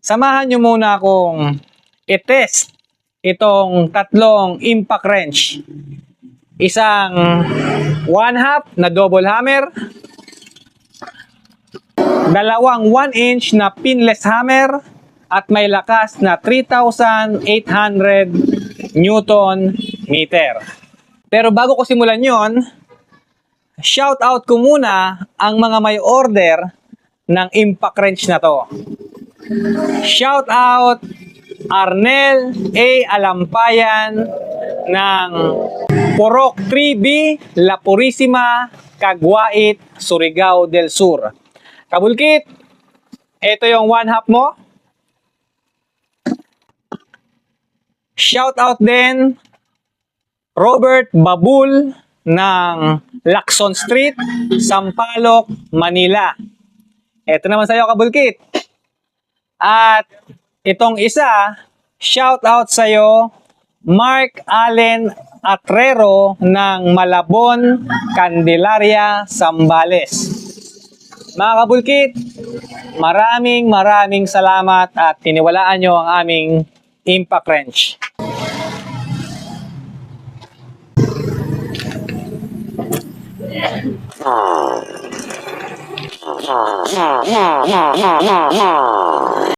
Samahan nyo muna akong i-test itong tatlong impact wrench. Isang 1/2 na double hammer, dalawang 1-inch na pinless hammer, at may lakas na 3,800 Newton meter. Pero bago ko simulan yon, shout out ko muna ang mga may order ng impact wrench na to. Shout out Arnel A. Alampayan ng Purok 3B, La Purisima, Caguait, Surigao del Sur. Kabulkit, ito yung 1/2 mo. Shout out din Robert Babul ng Lacson Street, Sampaloc, Manila. Ito naman sa'yo, Kabulkit. At itong isa, shout out sa'yo, Mark Allen Atrero ng Malabon, Candelaria, Zambales. Mga Kabulkit, maraming salamat at tiniwalaan nyo ang aming impact wrench.